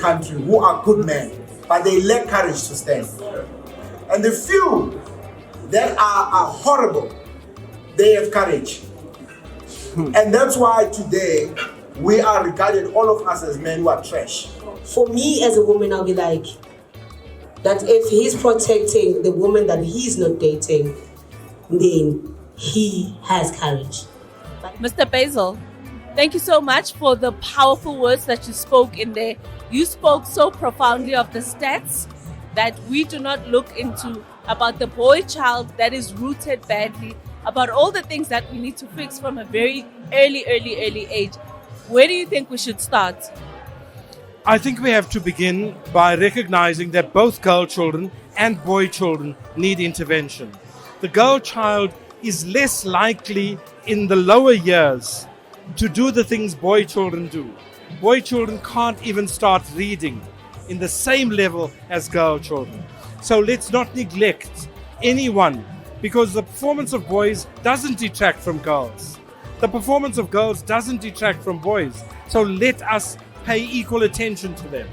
country who are good men, but they lack courage to stand. And the few that are horrible, they have courage. And that's why today we are regarded, all of us as men, who are trash. For me as a woman, I'll be like, that if he's protecting the woman that he's not dating, then he has courage. Mr. Basil, thank you so much for the powerful words that you spoke in there. You spoke so profoundly of the stats that we do not look into, about the boy child that is rooted badly, about all the things that we need to fix from a very early age. Where do you think we should start? I think we have to begin by recognizing that both girl children and boy children need intervention. The girl child is less likely in the lower years to do the things boy children do. Boy children can't even start reading in the same level as girl children. So let's not neglect anyone, because the performance of boys doesn't detract from girls. The performance of girls doesn't detract from boys. So let us pay equal attention to them.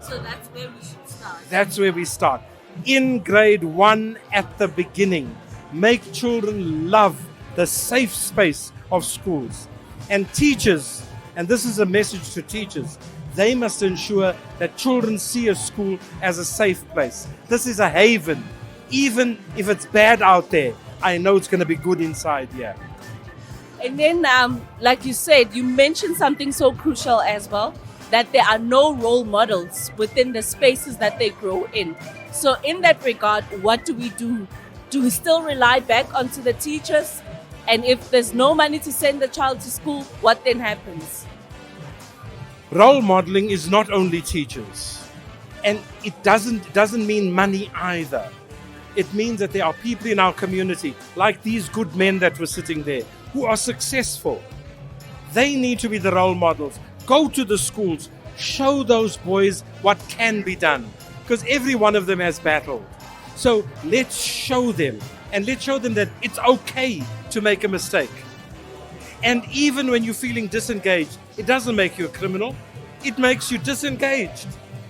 So that's where we should start. That's where we start. In grade 1 at the beginning, make children love the safe space of schools. And teachers, and this is a message to teachers, they must ensure that children see a school as a safe place. This is a haven. Even if it's bad out there, I know it's going to be good inside here. And then, like you said, you mentioned something so crucial as well, that there are no role models within the spaces that they grow in. So in that regard, what do we do? Do we still rely back onto the teachers? And if there's no money to send the child to school, what then happens? Role modeling is not only teachers. And it doesn't mean money either. It means that there are people in our community, like these good men that were sitting there, who are successful. They need to be the role models. Go to the schools, show those boys what can be done, because every one of them has battled. So let's show them, and let's show them that it's okay to make a mistake. And even when you're feeling disengaged, it doesn't make you a criminal, it makes you disengaged.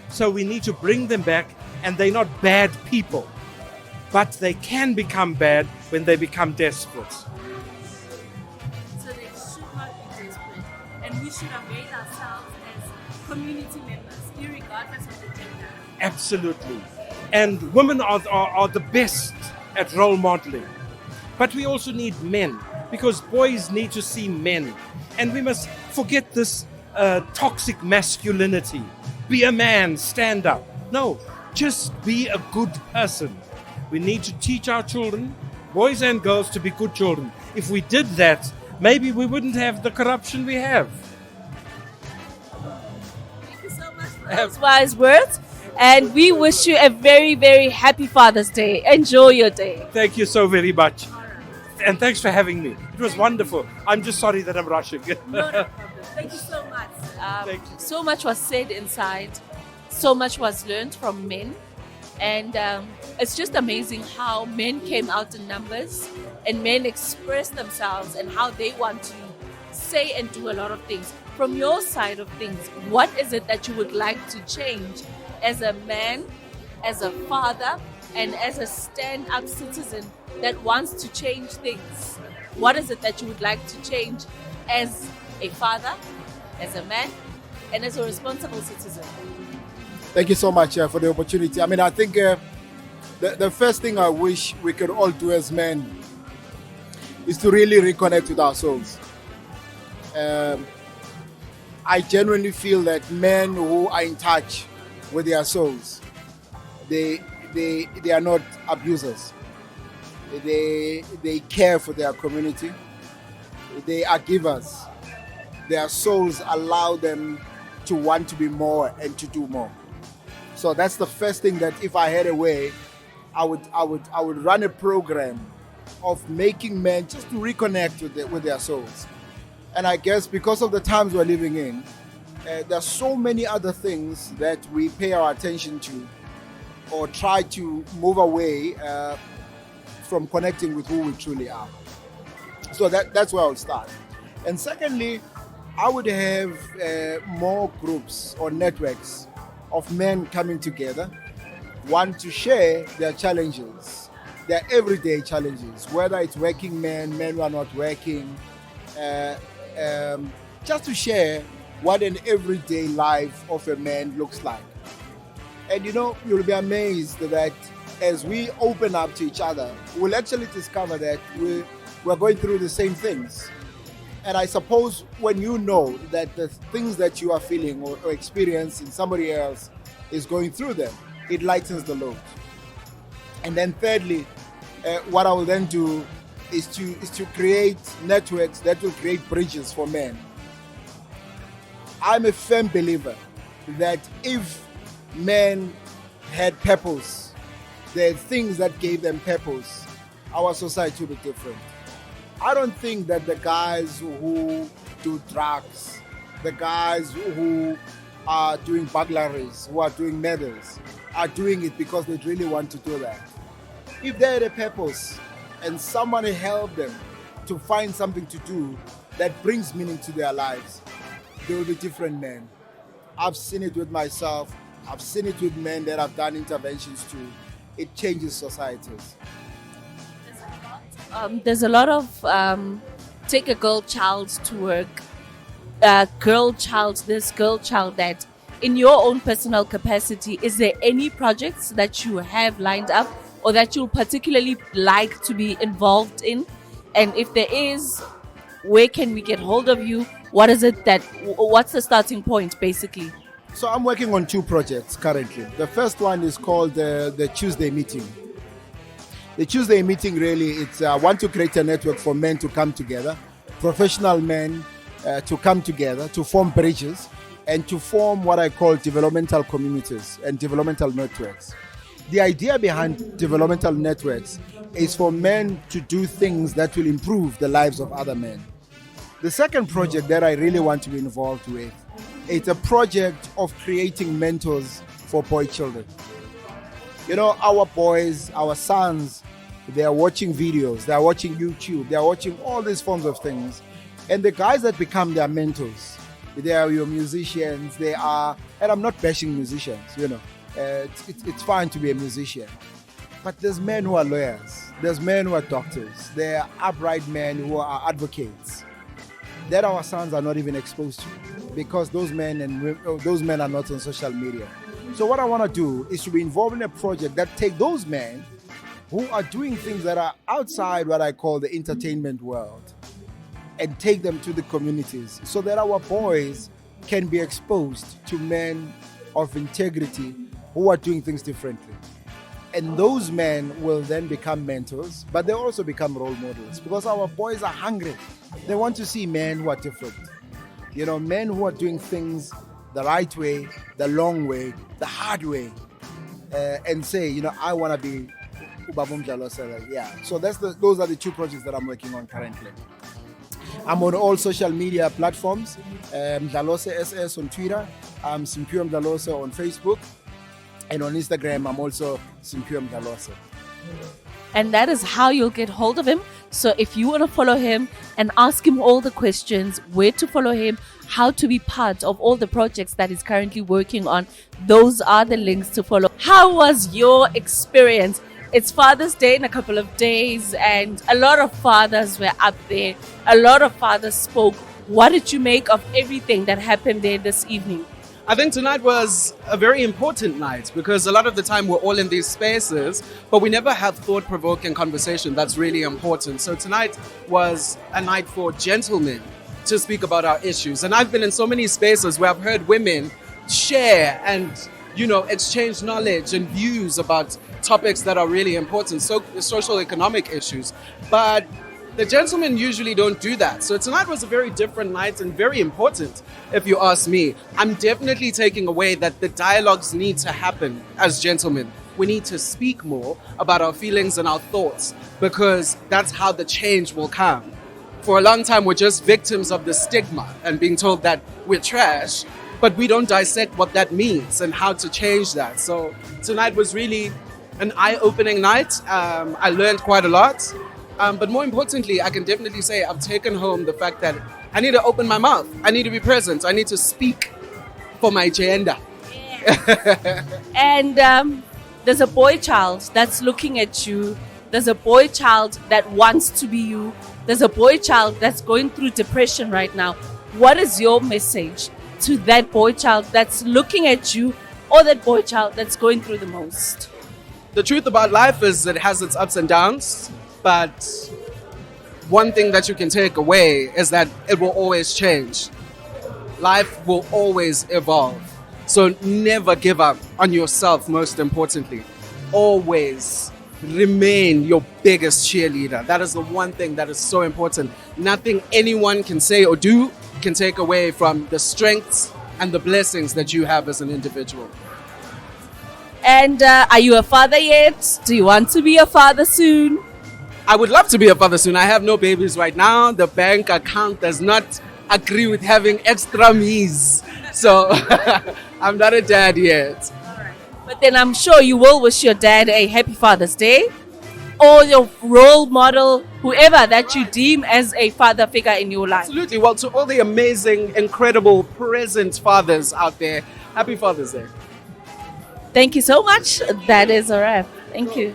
So we need to bring them back, and they're not bad people, but they can become bad when they become desperate. So they should not be desperate, and we should avail ourselves as community members, irregardless of the gender. Absolutely. And women are the best at role modeling. But we also need men, because boys need to see men. And we must forget this toxic masculinity. Be a man, stand up. No, just be a good person. We need to teach our children, boys and girls, to be good children. If we did that, maybe we wouldn't have the corruption we have. Thank you so much for those wise words. And we wish you a very, very happy Father's Day. Enjoy your day. Thank you so very much. And thanks for having me. It was wonderful. I'm just sorry that I'm rushing. No problem. Thank you so much. Thank you. So much was said inside. So much was learned from men. And it's just amazing how men came out in numbers and men expressed themselves and how they want to say and do a lot of things. From your side of things, what is it that you would like to change as a man, as a father, and as a stand-up citizen that wants to change things? What is it that you would like to change as a father, as a man, and as a responsible citizen? Thank you so much for the opportunity. I mean, I think the first thing I wish we could all do as men is to really reconnect with ourselves. I genuinely feel that men who are in touch with their souls, they are not abusers. They care for their community. They are givers. Their souls allow them to want to be more and to do more. So that's the first thing, that if I had a way, I would run a program of making men just to reconnect with their souls. And I guess because of the times we're living in, there's so many other things that we pay our attention to or try to move away from connecting with who we truly are. So that's where I'll start. And secondly, I would have more groups or networks of men coming together, one to share their challenges, their everyday challenges, whether it's working men, men who are not working, just to share what an everyday life of a man looks like. And you'll be amazed that as we open up to each other, we'll actually discover that we're going through the same things. And I suppose when you know that the things that you are feeling or experiencing, somebody else is going through them, it lightens the load. And then thirdly, what I will then do is to create networks that will create bridges for men. I'm a firm believer that if men had purpose, the things that gave them purpose, our society would be different. I don't think that the guys who do drugs, the guys who are doing burglaries, who are doing murders, are doing it because they really want to do that. If they had a purpose and someone helped them to find something to do that brings meaning to their lives, they will be different men. I've seen it with myself. I've seen it with men that have done interventions too. It changes societies. There's a lot of take a girl child to work, girl child this, girl child that. In your own personal capacity, is there any projects that you have lined up or that you particularly like to be involved in? And if there is, where can we get hold of you? What's the starting point basically? So I'm working on 2 projects currently. The first one is called the Tuesday Meeting. The Tuesday Meeting really, I want to create a network for men to come together, professional men to come together, to form bridges, and to form what I call developmental communities and developmental networks. The idea behind developmental networks is for men to do things that will improve the lives of other men. The second project that I really want to be involved with, it's a project of creating mentors for boy children. Our boys, our sons, they are watching videos, they are watching YouTube, they are watching all these forms of things. And the guys that become their mentors, they are your musicians, and I'm not bashing musicians, it's fine to be a musician. But there's men who are lawyers, there's men who are doctors, there are upright men who are advocates that our sons are not even exposed to because those men are not on social media. So what I want to do is to be involved in a project that take those men who are doing things that are outside what I call the entertainment world and take them to the communities so that our boys can be exposed to men of integrity who are doing things differently. And those men will then become mentors, but they also become role models because our boys are hungry. They want to see men who are different. Men who are doing things the right way, the long way, the hard way, and say, I want to be Nhlanhla Sechele. Yeah. So those are the 2 projects that I'm working on currently. I'm on all social media platforms. Nhlanhla SS on Twitter. I'm Simphiwe Nhlanhla on Facebook. And on Instagram, I'm also Simphiwe Nhlanhla. And that is how you'll get hold of him. So if you want to follow him and ask him all the questions, where to follow him, how to be part of all the projects that he's currently working on, those are the links to follow. How was your experience? It's Father's Day in a couple of days, and a lot of fathers were up there. A lot of fathers spoke. What did you make of everything that happened there this evening? I think tonight was a very important night because a lot of the time we're all in these spaces, but we never have thought-provoking conversation that's really important. So tonight was a night for gentlemen to speak about our issues. And I've been in so many spaces where I've heard women share and, exchange knowledge and views about topics that are really important, so social economic issues. But the gentlemen usually don't do that. So tonight was a very different night and very important, if you ask me. I'm definitely taking away that the dialogues need to happen as gentlemen. We need to speak more about our feelings and our thoughts because that's how the change will come. For a long time, we're just victims of the stigma and being told that we're trash, but we don't dissect what that means and how to change that. So tonight was really an eye-opening night. I learned quite a lot. But more importantly, I can definitely say I've taken home the fact that I need to open my mouth. I need to be present. I need to speak for my gender. And there's a boy child that's looking at you. There's a boy child that wants to be you. There's a boy child that's going through depression right now. What is your message to that boy child that's looking at you, or that boy child that's going through the most? The truth about life is it has its ups and downs, but one thing that you can take away is that it will always change. Life will always evolve. So never give up on yourself, most importantly. Always remain your biggest cheerleader. That is the one thing that is so important. Nothing anyone can say or do can take away from the strengths and the blessings that you have as an individual. And are you a father yet? Do you want to be a father soon? I would love to be a father soon. I have no babies right now. The bank account does not agree with having extra me's. So I'm not a dad yet. But then I'm sure you will wish your dad a happy Father's Day, or your role model, whoever that you deem as a father figure in your life. Absolutely. Well, to all the amazing, incredible, present fathers out there, happy Father's Day. Thank you so much. That is a wrap. Thank you.